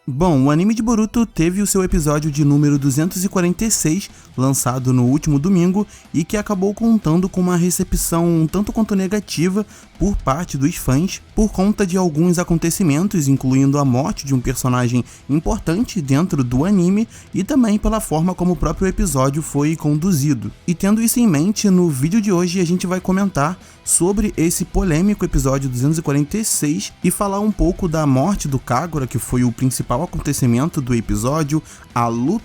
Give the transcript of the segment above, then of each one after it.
Bom, o anime de Boruto teve o seu episódio de número 246, lançado no último domingo, e que acabou contando com uma recepção um tanto quanto negativa por parte dos fãs, por conta de alguns acontecimentos, incluindo a morte de um personagem importante dentro do anime, e também pela forma como o próprio episódio foi conduzido. E tendo isso em mente, no vídeo de hoje a gente vai comentar sobre esse polêmico episódio 246 e falar um pouco da morte do Kagura, que foi o principal acontecimento do episódio, a luta,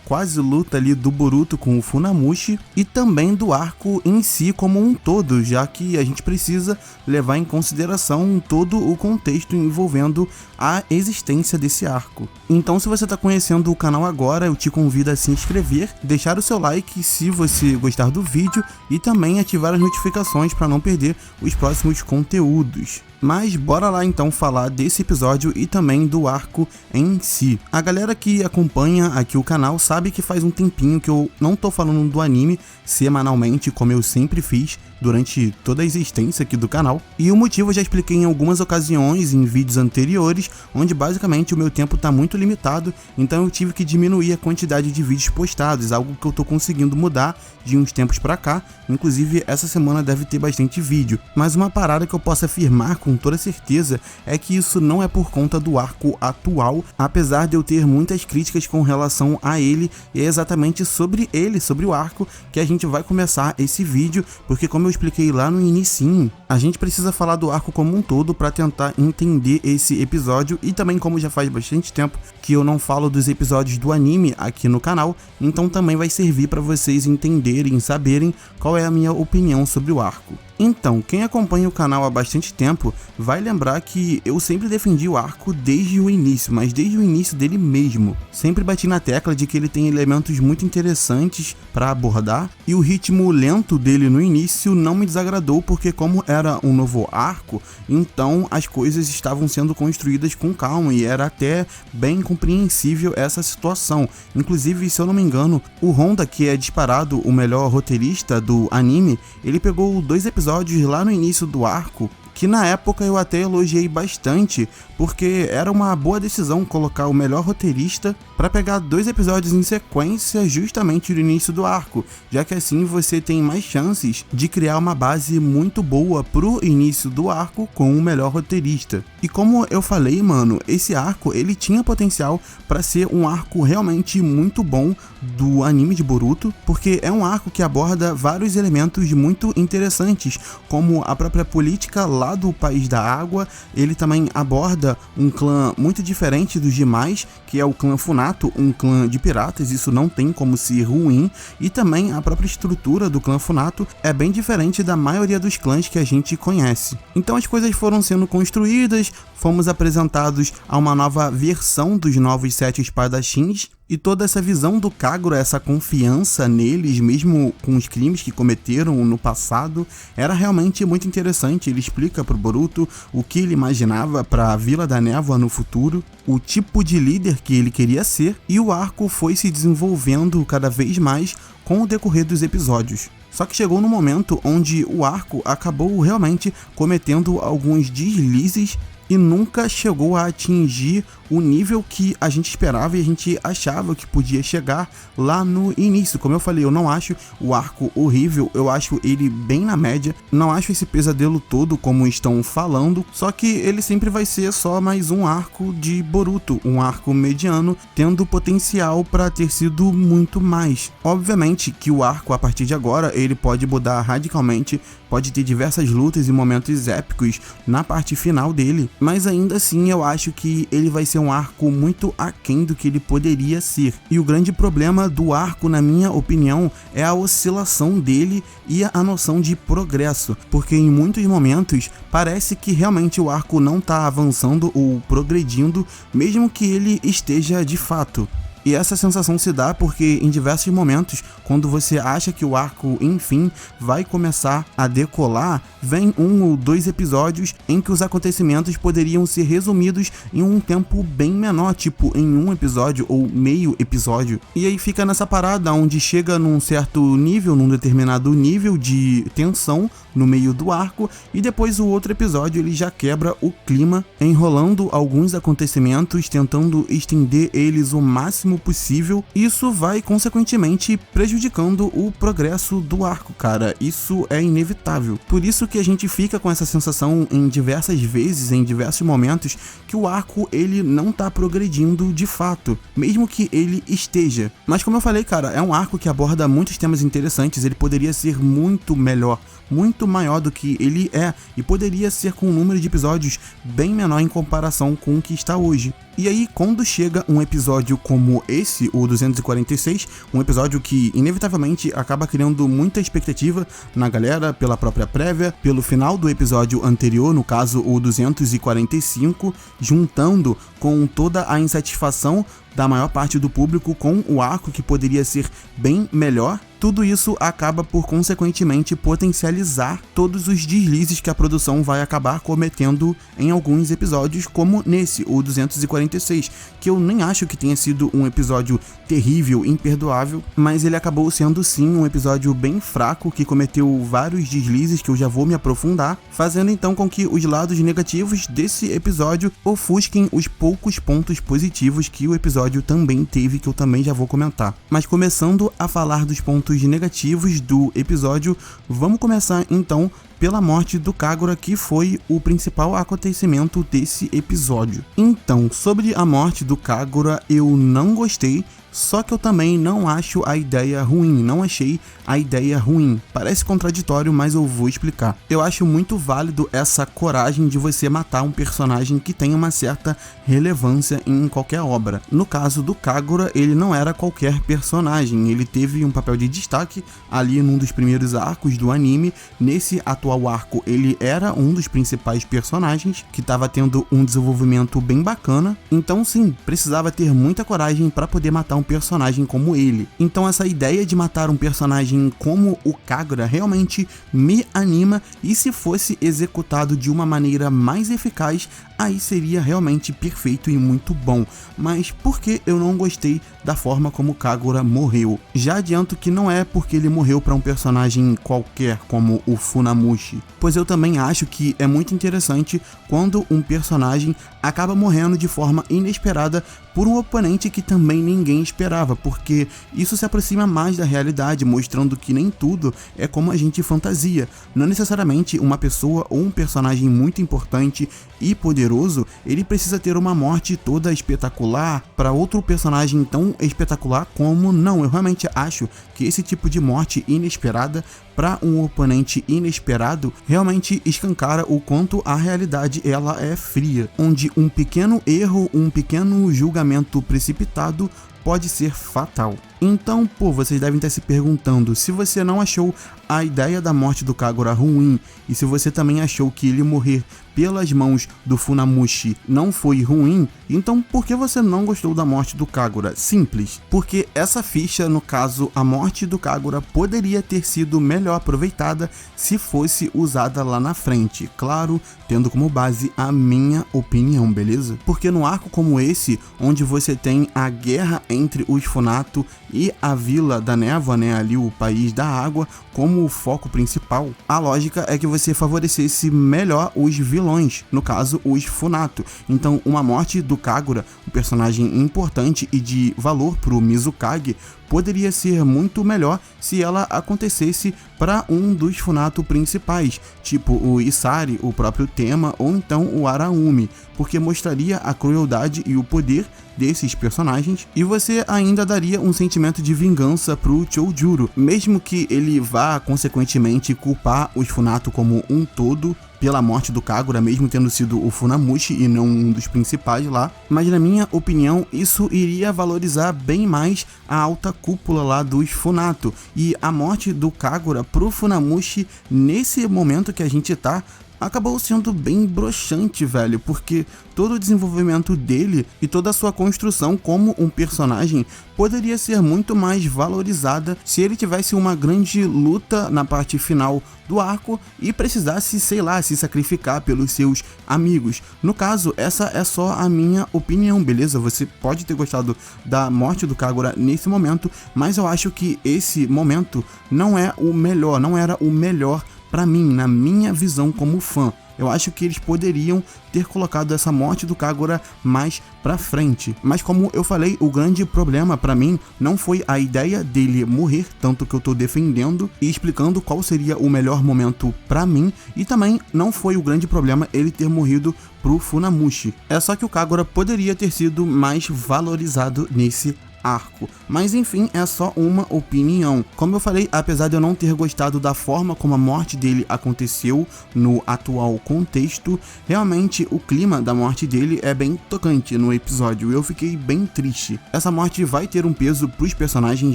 quase luta ali do Boruto com o Funamushi, e também do arco em si como um todo, já que a gente precisa levar em consideração todo o contexto envolvendo a existência desse arco. Então, se você está conhecendo o canal agora, eu te convido a se inscrever, deixar o seu like se você gostar do vídeo e também ativar as notificações para não perder os próximos conteúdos. Mas bora lá então falar desse episódio e também do arco em si. A galera que acompanha aqui o canal sabe que faz um tempinho que eu não tô falando do anime semanalmente, como eu sempre fiz durante toda a existência aqui do canal. E o motivo eu já expliquei em algumas ocasiões em vídeos anteriores, onde basicamente o meu tempo tá muito limitado, então eu tive que diminuir a quantidade de vídeos postados, algo que eu tô conseguindo mudar de uns tempos pra cá. Inclusive essa semana deve ter bastante vídeo, mas uma parada que eu posso afirmar com toda certeza é que isso não é por conta do arco atual, apesar de eu ter muitas críticas com relação a ele, e é exatamente sobre ele, sobre o arco, que a gente vai começar esse vídeo, porque como eu expliquei lá no inicinho, a gente precisa falar do arco como um todo para tentar entender esse episódio, e também como já faz bastante tempo que eu não falo dos episódios do anime aqui no canal, então também vai servir para vocês entenderem, saberem qual é a minha opinião sobre o arco. Então, quem acompanha o canal há bastante tempo vai lembrar que eu sempre defendi o arco desde o início, mas desde o início dele mesmo. Sempre bati na tecla de que ele tem elementos muito interessantes para abordar, e o ritmo lento dele no início não me desagradou, porque como era um novo arco, então as coisas estavam sendo construídas com calma e era até bem compreensível essa situação. Inclusive, se eu não me engano, o Honda, que é disparado o melhor roteirista do anime, ele pegou 2 episódios lá no início do arco, que na época eu até elogiei bastante, porque era uma boa decisão colocar o melhor roteirista para pegar 2 episódios em sequência justamente no início do arco, já que assim você tem mais chances de criar uma base muito boa pro início do arco com o melhor roteirista. E como eu falei, mano, esse arco ele tinha potencial para ser um arco realmente muito bom do anime de Boruto, porque é um arco que aborda vários elementos muito interessantes, como a própria política lá do País da Água. Ele também aborda um clã muito diferente dos demais, que é o clã Funato, um clã de piratas, isso não tem como ser ruim, e também a própria estrutura do clã Funato é bem diferente da maioria dos clãs que a gente conhece. Então as coisas foram sendo construídas, fomos apresentados a uma nova versão dos novos 7 espadachins, e toda essa visão do Kagura, essa confiança neles, mesmo com os crimes que cometeram no passado, era realmente muito interessante. Ele explica pro Boruto o que ele imaginava para a Vila da Névoa no futuro, o tipo de líder que ele queria ser, e o arco foi se desenvolvendo cada vez mais com o decorrer dos episódios. Só que chegou no momento onde o arco acabou realmente cometendo alguns deslizes e nunca chegou a atingir o nível que a gente esperava e a gente achava que podia chegar lá no início. Como eu falei, eu não acho o arco horrível, eu acho ele bem na média, não acho esse pesadelo todo como estão falando, só que ele sempre vai ser só mais um arco de Boruto, um arco mediano, tendo potencial para ter sido muito mais. Obviamente que o arco a partir de agora ele pode mudar radicalmente, pode ter diversas lutas e momentos épicos na parte final dele, mas ainda assim eu acho que ele vai ser um arco muito aquém do que ele poderia ser. E o grande problema do arco, na minha opinião, é a oscilação dele e a noção de progresso, porque em muitos momentos parece que realmente o arco não está avançando ou progredindo, mesmo que ele esteja de fato. E essa sensação se dá porque em diversos momentos, quando você acha que o arco, enfim, vai começar a decolar, vem 1 ou 2 episódios em que os acontecimentos poderiam ser resumidos em um tempo bem menor, tipo em um episódio ou meio episódio. E aí fica nessa parada onde chega num certo nível, num determinado nível de tensão no meio do arco, e depois o outro episódio ele já quebra o clima, enrolando alguns acontecimentos, tentando estender eles o máximo possível. Isso vai consequentemente prejudicando o progresso do arco, cara. Isso é inevitável. Por isso que a gente fica com essa sensação em diversas vezes, em diversos momentos, que o arco ele não tá progredindo de fato, mesmo que ele esteja. Mas como eu falei, cara, é um arco que aborda muitos temas interessantes, ele poderia ser muito melhor, muito maior do que ele é, e poderia ser com um número de episódios bem menor em comparação com o que está hoje. E aí, quando chega um episódio como esse, o 246, um episódio que inevitavelmente acaba criando muita expectativa na galera pela própria prévia, pelo final do episódio anterior, no caso o 245, juntando com toda a insatisfação da maior parte do público com o arco que poderia ser bem melhor, tudo isso acaba por consequentemente potencializar todos os deslizes que a produção vai acabar cometendo em alguns episódios, como nesse, o 246, que eu nem acho que tenha sido um episódio terrível, imperdoável, mas ele acabou sendo sim um episódio bem fraco, que cometeu vários deslizes que eu já vou me aprofundar, fazendo então com que os lados negativos desse episódio ofusquem os poucos pontos positivos que o episódio também teve, que eu também já vou comentar. Mas começando a falar dos pontos negativos do episódio, vamos começar então pela morte do Kagura, que foi o principal acontecimento desse episódio. Então, sobre a morte do Kagura, eu não gostei, só que eu também não acho a ideia ruim, não achei a ideia ruim. Parece contraditório, mas eu vou explicar. Eu acho muito válido essa coragem de você matar um personagem que tem uma certa relevância em qualquer obra. No caso do Kagura, ele não era qualquer personagem, ele teve um papel de destaque ali num dos primeiros arcos do anime. Nesse atual arco, ele era um dos principais personagens, que estava tendo um desenvolvimento bem bacana. Então sim, precisava ter muita coragem para poder matar um personagem como ele. Então essa ideia de matar um personagem como o Kagura realmente me anima, e se fosse executado de uma maneira mais eficaz, aí seria realmente perfeito e muito bom. Mas por que eu não gostei da forma como Kagura morreu? Já adianto que não é porque ele morreu para um personagem qualquer como o Funamushi, pois eu também acho que é muito interessante quando um personagem acaba morrendo de forma inesperada por um oponente que também ninguém esperava, porque isso se aproxima mais da realidade, mostrando que nem tudo é como a gente fantasia. Não necessariamente uma pessoa ou um personagem muito importante e poderoso, ele precisa ter uma morte toda espetacular para outro personagem tão espetacular como não. Eu realmente acho que esse tipo de morte inesperada para um oponente inesperado realmente escancara o quanto a realidade ela é fria, onde um pequeno erro, um pequeno julgamento precipitado pode ser fatal. Então, vocês devem estar se perguntando, se você não achou a ideia da morte do Kagura ruim, e se você também achou que ele morrer pelas mãos do Funamushi não foi ruim, então por que você não gostou da morte do Kagura? Simples, porque essa ficha, no caso, a morte do Kagura, poderia ter sido melhor aproveitada se fosse usada lá na frente, claro, tendo como base a minha opinião, beleza? Porque num arco como esse, onde você tem a guerra entre os Funato e a Vila da Névoa, né, ali o País da Água, como o foco principal, a lógica é que você favorecesse melhor os vilões, no caso os Funato. Então uma morte do Kagura, um personagem importante e de valor pro Mizukage, poderia ser muito melhor se ela acontecesse para um dos Funato principais, tipo o Isari, o próprio Tema, ou então o Araumi, porque mostraria a crueldade e o poder desses personagens, e você ainda daria um sentimento de vingança pro Choujuro, mesmo que ele vá consequentemente culpar os Funato como um todo pela morte do Kagura, mesmo tendo sido o Funamushi e não um dos principais lá. Mas na minha opinião, isso iria valorizar bem mais a alta cúpula lá dos Funato, e a morte do Kagura pro Funamushi nesse momento que a gente tá acabou sendo bem broxante, velho, porque todo o desenvolvimento dele e toda a sua construção como um personagem poderia ser muito mais valorizada se ele tivesse uma grande luta na parte final do arco e precisasse, sei lá, se sacrificar pelos seus amigos. No caso, essa é só a minha opinião, beleza? Você pode ter gostado da morte do Kagura nesse momento, mas eu acho que esse momento não é o melhor, não era o melhor pra mim, na minha visão como fã. Eu acho que eles poderiam ter colocado essa morte do Kagura mais pra frente. Mas como eu falei, o grande problema pra mim não foi a ideia dele morrer, tanto que eu tô defendendo e explicando qual seria o melhor momento pra mim, e também não foi o grande problema ele ter morrido pro Funamushi. É só que o Kagura poderia ter sido mais valorizado nesse arco, mas enfim, é só uma opinião. Como eu falei, apesar de eu não ter gostado da forma como a morte dele aconteceu no atual contexto, realmente o clima da morte dele é bem tocante no episódio, eu fiquei bem triste. Essa morte vai ter um peso pros personagens,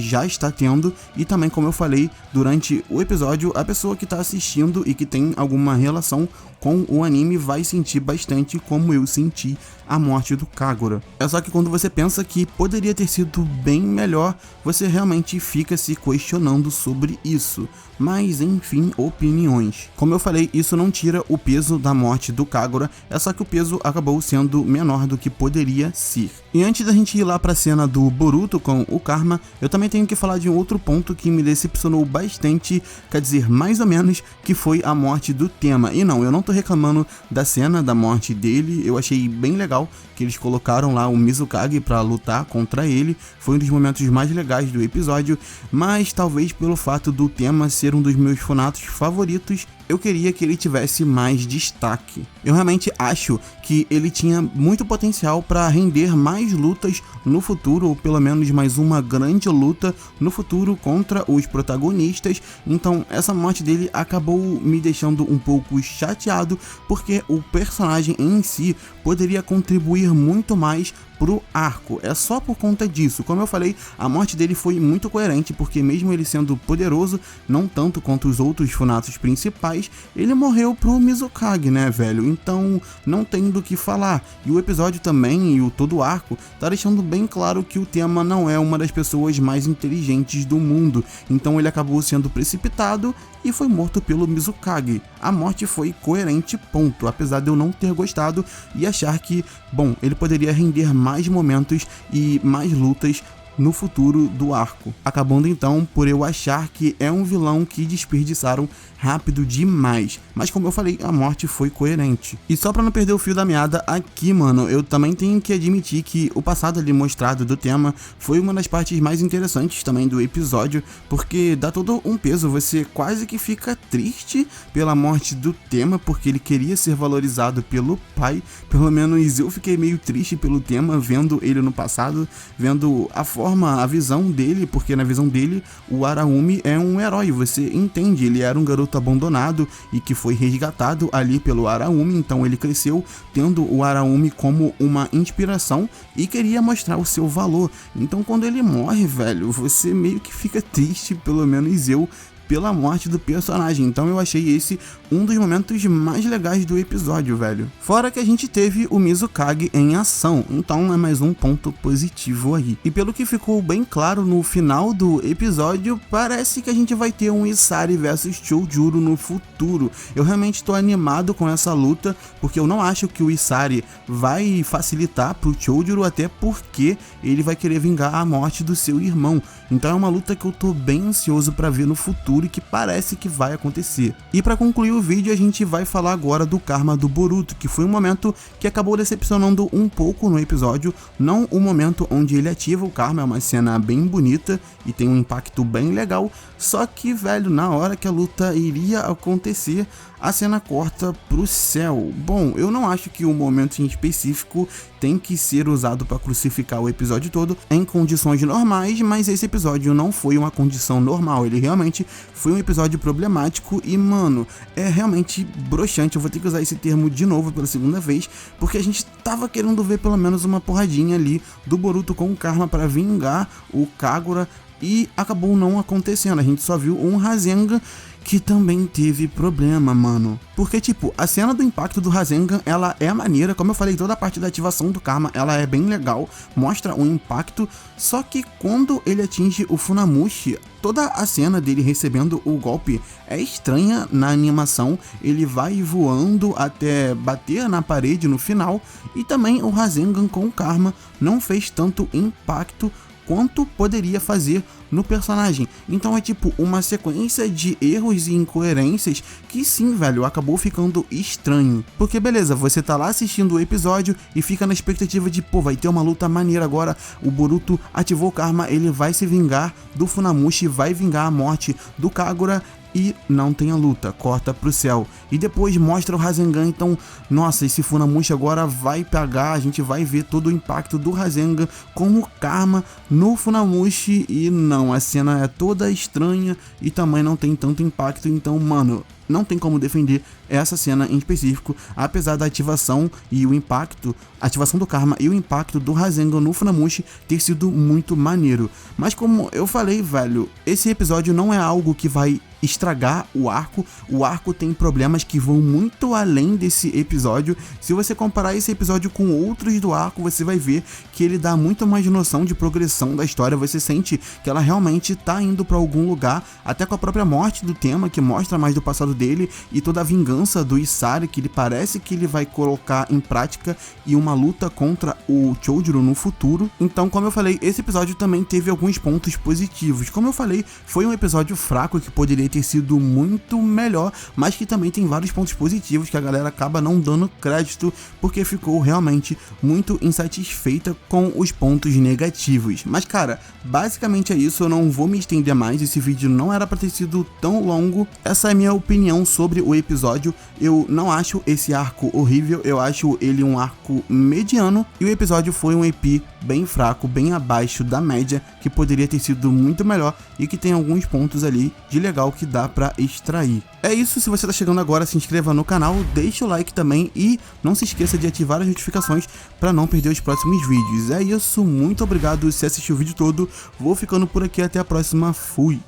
já está tendo, e também, como eu falei, durante o episódio, a pessoa que tá assistindo e que tem alguma relação com o anime vai sentir bastante como eu senti a morte do Kagura. É só que quando você pensa que poderia ter sido bem melhor, você realmente fica se questionando sobre isso. Mas enfim, opiniões. Como eu falei, isso não tira o peso da morte do Kagura, é só que o peso acabou sendo menor do que poderia ser. E antes da gente ir lá pra cena do Boruto com o Karma, eu também tenho que falar de um outro ponto que me decepcionou bastante, quer dizer, mais ou menos, que foi a morte do Tema. E não, eu não tô reclamando da cena da morte dele, eu achei bem legal que eles colocaram lá o Mizukage pra lutar contra ele, foi um dos momentos mais legais do episódio, mas talvez pelo fato do Tema ser um dos meus funatos favoritos, eu queria que ele tivesse mais destaque. Eu realmente acho que ele tinha muito potencial para render mais lutas no futuro, ou pelo menos mais uma grande luta no futuro contra os protagonistas, então essa morte dele acabou me deixando um pouco chateado, porque o personagem em si poderia contribuir muito mais pro arco, é só por conta disso. Como eu falei, a morte dele foi muito coerente, porque mesmo ele sendo poderoso, não tanto quanto os outros funatos principais, ele morreu pro Mizukage, né, velho? Então não tem do que falar. E o episódio também, e todo o arco, tá deixando bem claro que o Tema não é uma das pessoas mais inteligentes do mundo, então ele acabou sendo precipitado e foi morto pelo Mizukage. A morte foi coerente, ponto, apesar de eu não ter gostado e achar que, bom, ele poderia render mais momentos e mais lutas no futuro do arco, acabando então por eu achar que é um vilão que desperdiçaram rápido demais, mas como eu falei, a morte foi coerente. E só pra não perder o fio da meada aqui, mano, eu também tenho que admitir que o passado ali mostrado do Tema foi uma das partes mais interessantes também do episódio, porque dá todo um peso, você quase que fica triste pela morte do Tema, porque ele queria ser valorizado pelo pai, pelo menos eu fiquei meio triste pelo Tema, vendo ele no passado, vendo a visão dele, porque na visão dele, o Araumi é um herói, você entende, ele era um garoto abandonado e que foi resgatado ali pelo Araumi, então ele cresceu tendo o Araumi como uma inspiração e queria mostrar o seu valor. Então quando ele morre, velho, você meio que fica triste, pelo menos eu, pela morte do personagem, então eu achei esse um dos momentos mais legais do episódio, velho. Fora que a gente teve o Mizukage em ação, então é mais um ponto positivo aí. E pelo que ficou bem claro no final do episódio, parece que a gente vai ter um Isari vs Choujuro no futuro. Eu realmente tô animado com essa luta, porque eu não acho que o Isari vai facilitar pro Choujuro, até porque ele vai querer vingar a morte do seu irmão. Então é uma luta que eu tô bem ansioso pra ver no futuro e que parece que vai acontecer. E pra concluir o vídeo, a gente vai falar agora do Karma do Boruto, que foi um momento que acabou decepcionando um pouco no episódio, não o momento onde ele ativa o Karma, é uma cena bem bonita e tem um impacto bem legal, só que, velho, na hora que a luta iria acontecer, a cena corta pro céu. Bom, eu não acho que o momento em específico tem que ser usado para crucificar o episódio todo em condições normais, mas esse episódio não foi uma condição normal, ele realmente foi um episódio problemático e, mano, é realmente broxante. Eu vou ter que usar esse termo de novo pela segunda vez, porque a gente tava querendo ver pelo menos uma porradinha ali do Boruto com o Karma para vingar o Kagura e acabou não acontecendo. A gente só viu um Rasengan que também teve problema, mano. Porque, tipo, a cena do impacto do Rasengan, ela é maneira, como eu falei, toda a parte da ativação do Karma, ela é bem legal, mostra um impacto, só que quando ele atinge o Funamushi, toda a cena dele recebendo o golpe é estranha na animação, ele vai voando até bater na parede no final, e também o Rasengan com o Karma não fez tanto impacto quanto poderia fazer no personagem. Então é tipo uma sequência de erros e incoerências que sim, velho, acabou ficando estranho. Porque beleza, você tá lá assistindo o episódio e fica na expectativa de, pô, vai ter uma luta maneira agora, o Boruto ativou o Karma, ele vai se vingar do Funamushi, vai vingar a morte do Kagura, e não tem a luta, corta pro céu. E depois mostra o Rasengan, então, nossa, esse Funamushi agora vai pegar, a gente vai ver todo o impacto do Rasengan com o Karma no Funamushi, e não, a cena é toda estranha e também não tem tanto impacto, então, mano, não tem como defender essa cena em específico, apesar da ativação e o impacto, a ativação do Karma e o impacto do Rasengan no Funamushi ter sido muito maneiro. Mas como eu falei, velho, esse episódio não é algo que vai estragar o arco tem problemas que vão muito além desse episódio. Se você comparar esse episódio com outros do arco, você vai ver que ele dá muito mais noção de progressão da história, você sente que ela realmente tá indo pra algum lugar, até com a própria morte do Tema, que mostra mais do passado dele, e toda a vingança do Isari, que ele parece que ele vai colocar em prática, e uma luta contra o Chojuro no futuro. Então, como eu falei, esse episódio também teve alguns pontos positivos. Como eu falei, foi um episódio fraco que poderia ter sido muito melhor, mas que também tem vários pontos positivos que a galera acaba não dando crédito, porque ficou realmente muito insatisfeita com os pontos negativos. Mas cara, basicamente é isso, eu não vou me estender mais, esse vídeo não era pra ter sido tão longo. Essa é a minha opinião sobre o episódio. Eu não acho esse arco horrível, eu acho ele um arco mediano, e o episódio foi um EP bem fraco, bem abaixo da média, que poderia ter sido muito melhor e que tem alguns pontos ali de legal que dá pra extrair. É isso, se você tá chegando agora, se inscreva no canal, deixa o like também e não se esqueça de ativar as notificações para não perder os próximos vídeos. É isso, muito obrigado se assistiu o vídeo todo, vou ficando por aqui, até a próxima, fui!